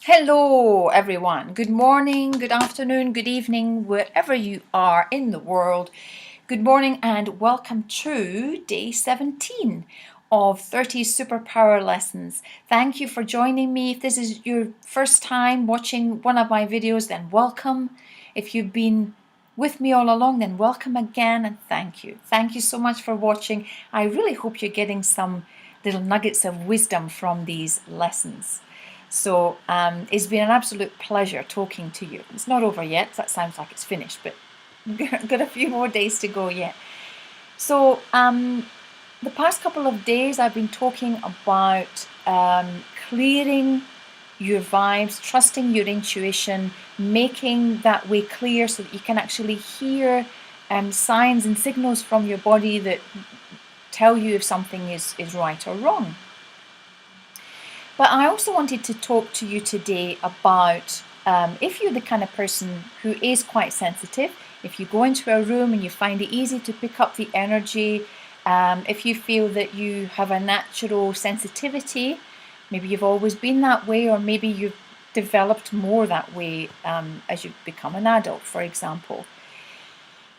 Hello, everyone. Good morning, good afternoon, good evening, wherever you are in the world. Good morning and welcome to day 17 of 30 Superpower lessons. Thank you for joining me. If this is your first time watching one of my videos, then welcome. If you've been with me all along, then welcome again and thank you. Thank you so much for watching. I really hope you're getting some little nuggets of wisdom from these lessons. So it's been an absolute pleasure talking to you. It's not over yet. That sounds like it's finished, but got a few more days to go yet. So the past couple of days I've been talking about clearing your vibes, trusting your intuition, making that way clear so that you can actually hear signs and signals from your body that tell you if something is right or wrong. But I also wanted to talk to you today about if you're the kind of person who is quite sensitive, if you go into a room and you find it easy to pick up the energy, if you feel that you have a natural sensitivity, maybe you've always been that way, or maybe you've developed more that way as you've become an adult, for example.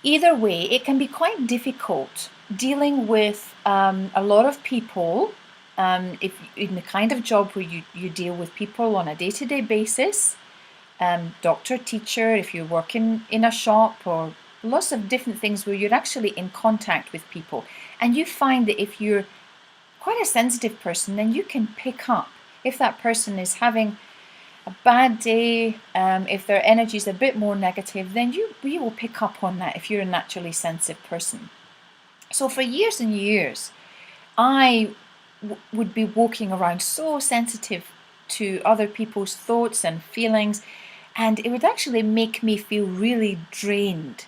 Either way, it can be quite difficult dealing with a lot of people if in the kind of job where you deal with people on a day-to-day basis, doctor, teacher, if you're working in a shop, or lots of different things where you're actually in contact with people, and you find that if you're quite a sensitive person, then you can pick up if that person is having a bad day, if their energy is a bit more negative, then you will pick up on that if you're a naturally sensitive person. So for years and years, I would be walking around so sensitive to other people's thoughts and feelings, and it would actually make me feel really drained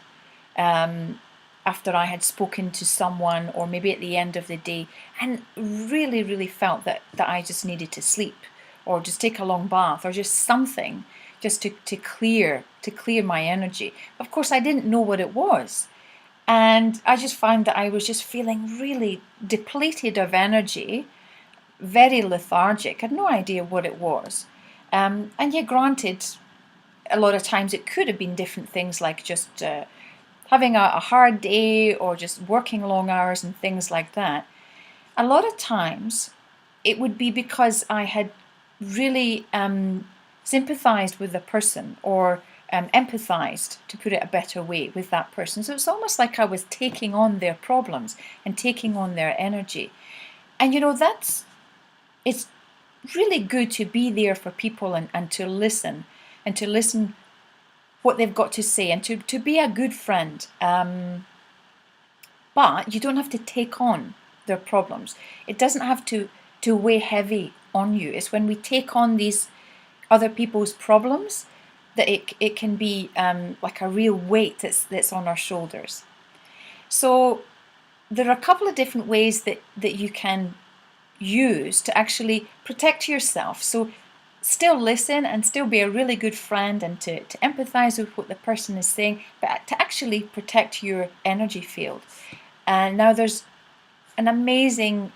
after I had spoken to someone, or maybe at the end of the day, and really felt that I just needed to sleep, or just take a long bath, or just something just to clear my energy. Of course, I didn't know what it was. And I just found that I was just feeling really depleted of energy, very lethargic. I had no idea what it was. And yet, granted, a lot of times it could have been different things, like just having a hard day, or just working long hours and things like that. A lot of times it would be because I had really sympathized with the person, or empathized, to put it a better way, with that person. So it's almost like I was taking on their problems and taking on their energy. And it's really good to be there for people, and to listen, what they've got to say, and to be a good friend. But you don't have to take on their problems. It doesn't have to weigh heavy on you. It's when we take on these other people's problems that it can be like a real weight that's on our shoulders. So there are a couple of different ways that you can use to actually protect yourself. So still listen and still be a really good friend, and to empathize with what the person is saying, but to actually protect your energy field. And now there's an amazing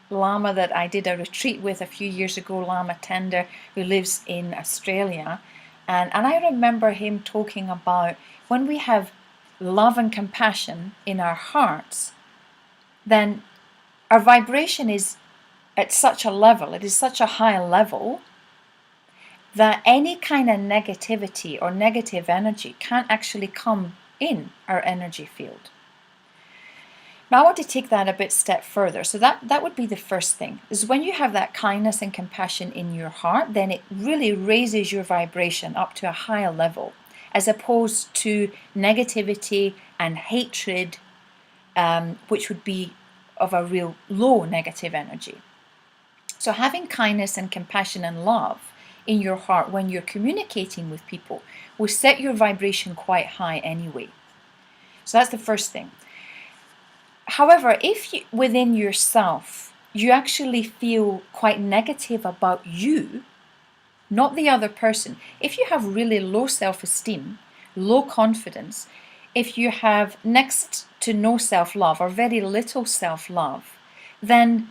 Lama that I did a retreat with a few years ago, Lama Tender, who lives in Australia. And I remember him talking about when we have love and compassion in our hearts, then our vibration is at such a level, it is such a high level, that any kind of negativity or negative energy can't actually come in our energy field. Now I want to take that a step further. So that would be the first thing, is when you have that kindness and compassion in your heart, then it really raises your vibration up to a higher level, as opposed to negativity and hatred, which would be of a real low negative energy. So having kindness and compassion and love in your heart when you're communicating with people will set your vibration quite high anyway. So that's the first thing. However, if within yourself you actually feel quite negative about you, not the other person, if you have really low self-esteem, low confidence, if you have next to no self-love or very little self-love, then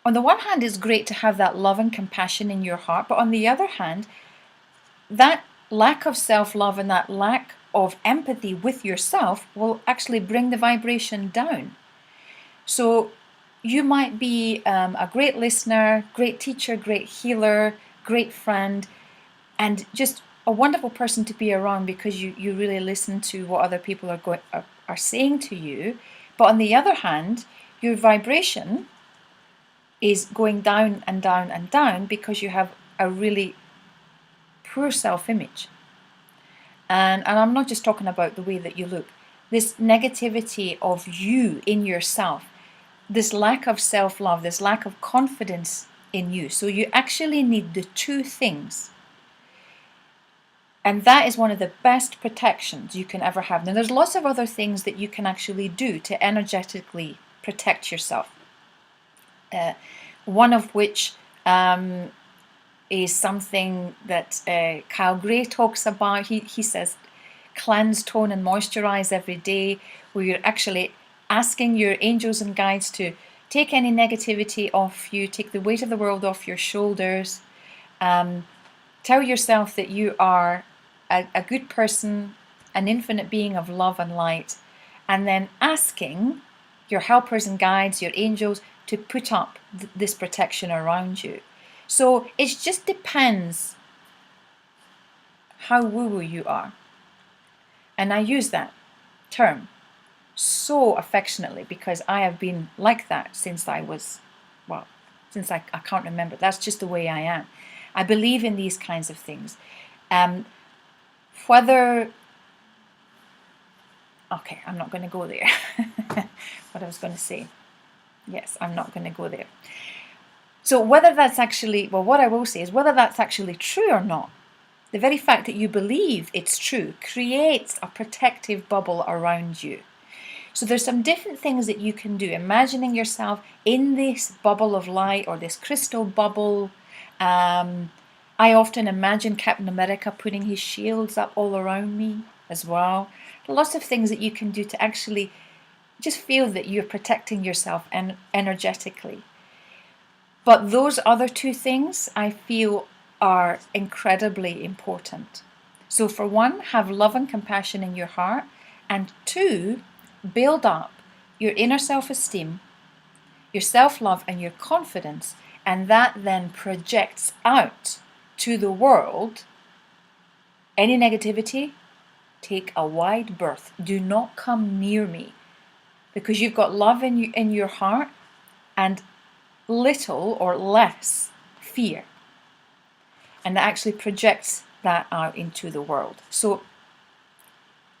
on the one hand, it's great to have that love and compassion in your heart, but on the other hand, that lack of self-love and that lack of empathy with yourself will actually bring the vibration down. So you might be a great listener, great teacher, great healer, great friend, and just a wonderful person to be around because you really listen to what other people are saying to you. But on the other hand, your vibration is going down and down and down because you have a really poor self-image. And I'm not just talking about the way that you look. This negativity of you in yourself, this lack of self-love, this lack of confidence in you. So you actually need the two things. And that is one of the best protections you can ever have. Now, there's lots of other things that you can actually do to energetically protect yourself. One of which is something that Kyle Gray talks about. He says, cleanse, tone, and moisturize every day, where you're actually asking your angels and guides to take any negativity off you, take the weight of the world off your shoulders. Tell yourself that you are a good person, an infinite being of love and light, and then asking your helpers and guides, your angels, to put up this protection around you. So it just depends how woo-woo you are. And I use that term so affectionately because I have been like that since I was, well, since I can't remember. That's just the way I am. I believe in these kinds of things. Okay, I'm not going to go there. What I was going to say. Yes, I'm not going to go there. So whether that's actually, well, what I will say is whether that's actually true or not, the very fact that you believe it's true creates a protective bubble around you. So there's some different things that you can do. Imagining yourself in this bubble of light or this crystal bubble. I often imagine Captain America putting his shields up all around me as well. Lots of things that you can do to actually just feel that you're protecting yourself energetically. But those other two things I feel are incredibly important. So for one, have love and compassion in your heart. And two, build up your inner self-esteem, your self-love and your confidence. And that then projects out to the world. Any negativity, take a wide berth. Do not come near me. Because you've got love in your heart and little or less fear. And that actually projects that out into the world. So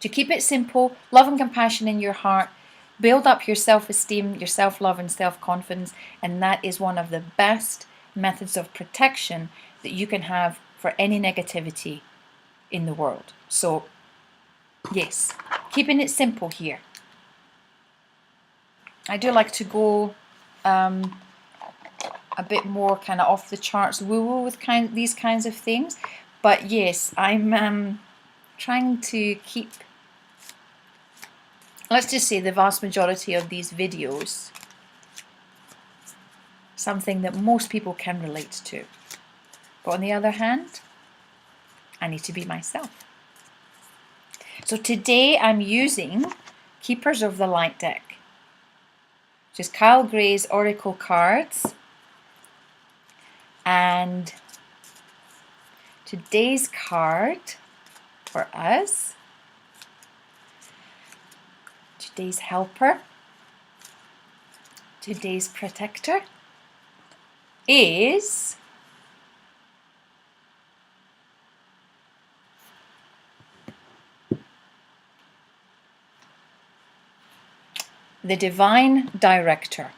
to keep it simple, love and compassion in your heart, build up your self-esteem, your self-love and self-confidence, and that is one of the best methods of protection that you can have for any negativity in the world. So yes, keeping it simple here. I do like to go a bit more kind of off the charts woo-woo with these kinds of things. But yes, I'm trying to keep, let's just say the vast majority of these videos, something that most people can relate to. But on the other hand, I need to be myself. So today I'm using Keepers of the Light deck. Just Kyle Gray's Oracle cards. And today's card for us, today's helper, today's protector is the Divine Director.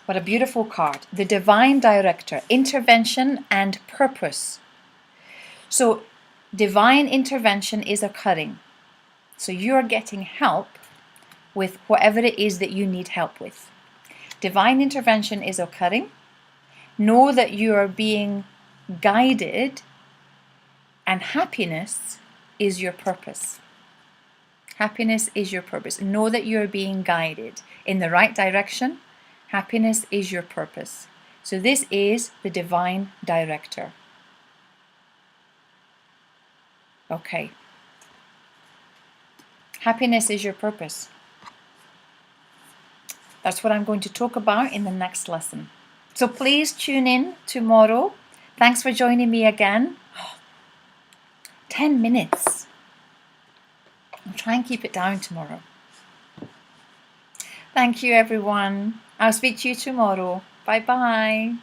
What a beautiful card. The Divine Director, intervention and purpose. So divine intervention is occurring. So you're getting help with whatever it is that you need help with. Divine intervention is occurring. Know that you are being guided, and happiness is your purpose. Happiness is your purpose. Know that you're being guided in the right direction. Happiness is your purpose. So this is the divine director. Okay. Happiness is your purpose. That's what I'm going to talk about in the next lesson. So please tune in tomorrow. Thanks for joining me again. 10 minutes. I'll try and keep it down tomorrow. Thank you, everyone. I'll speak to you tomorrow. Bye-bye.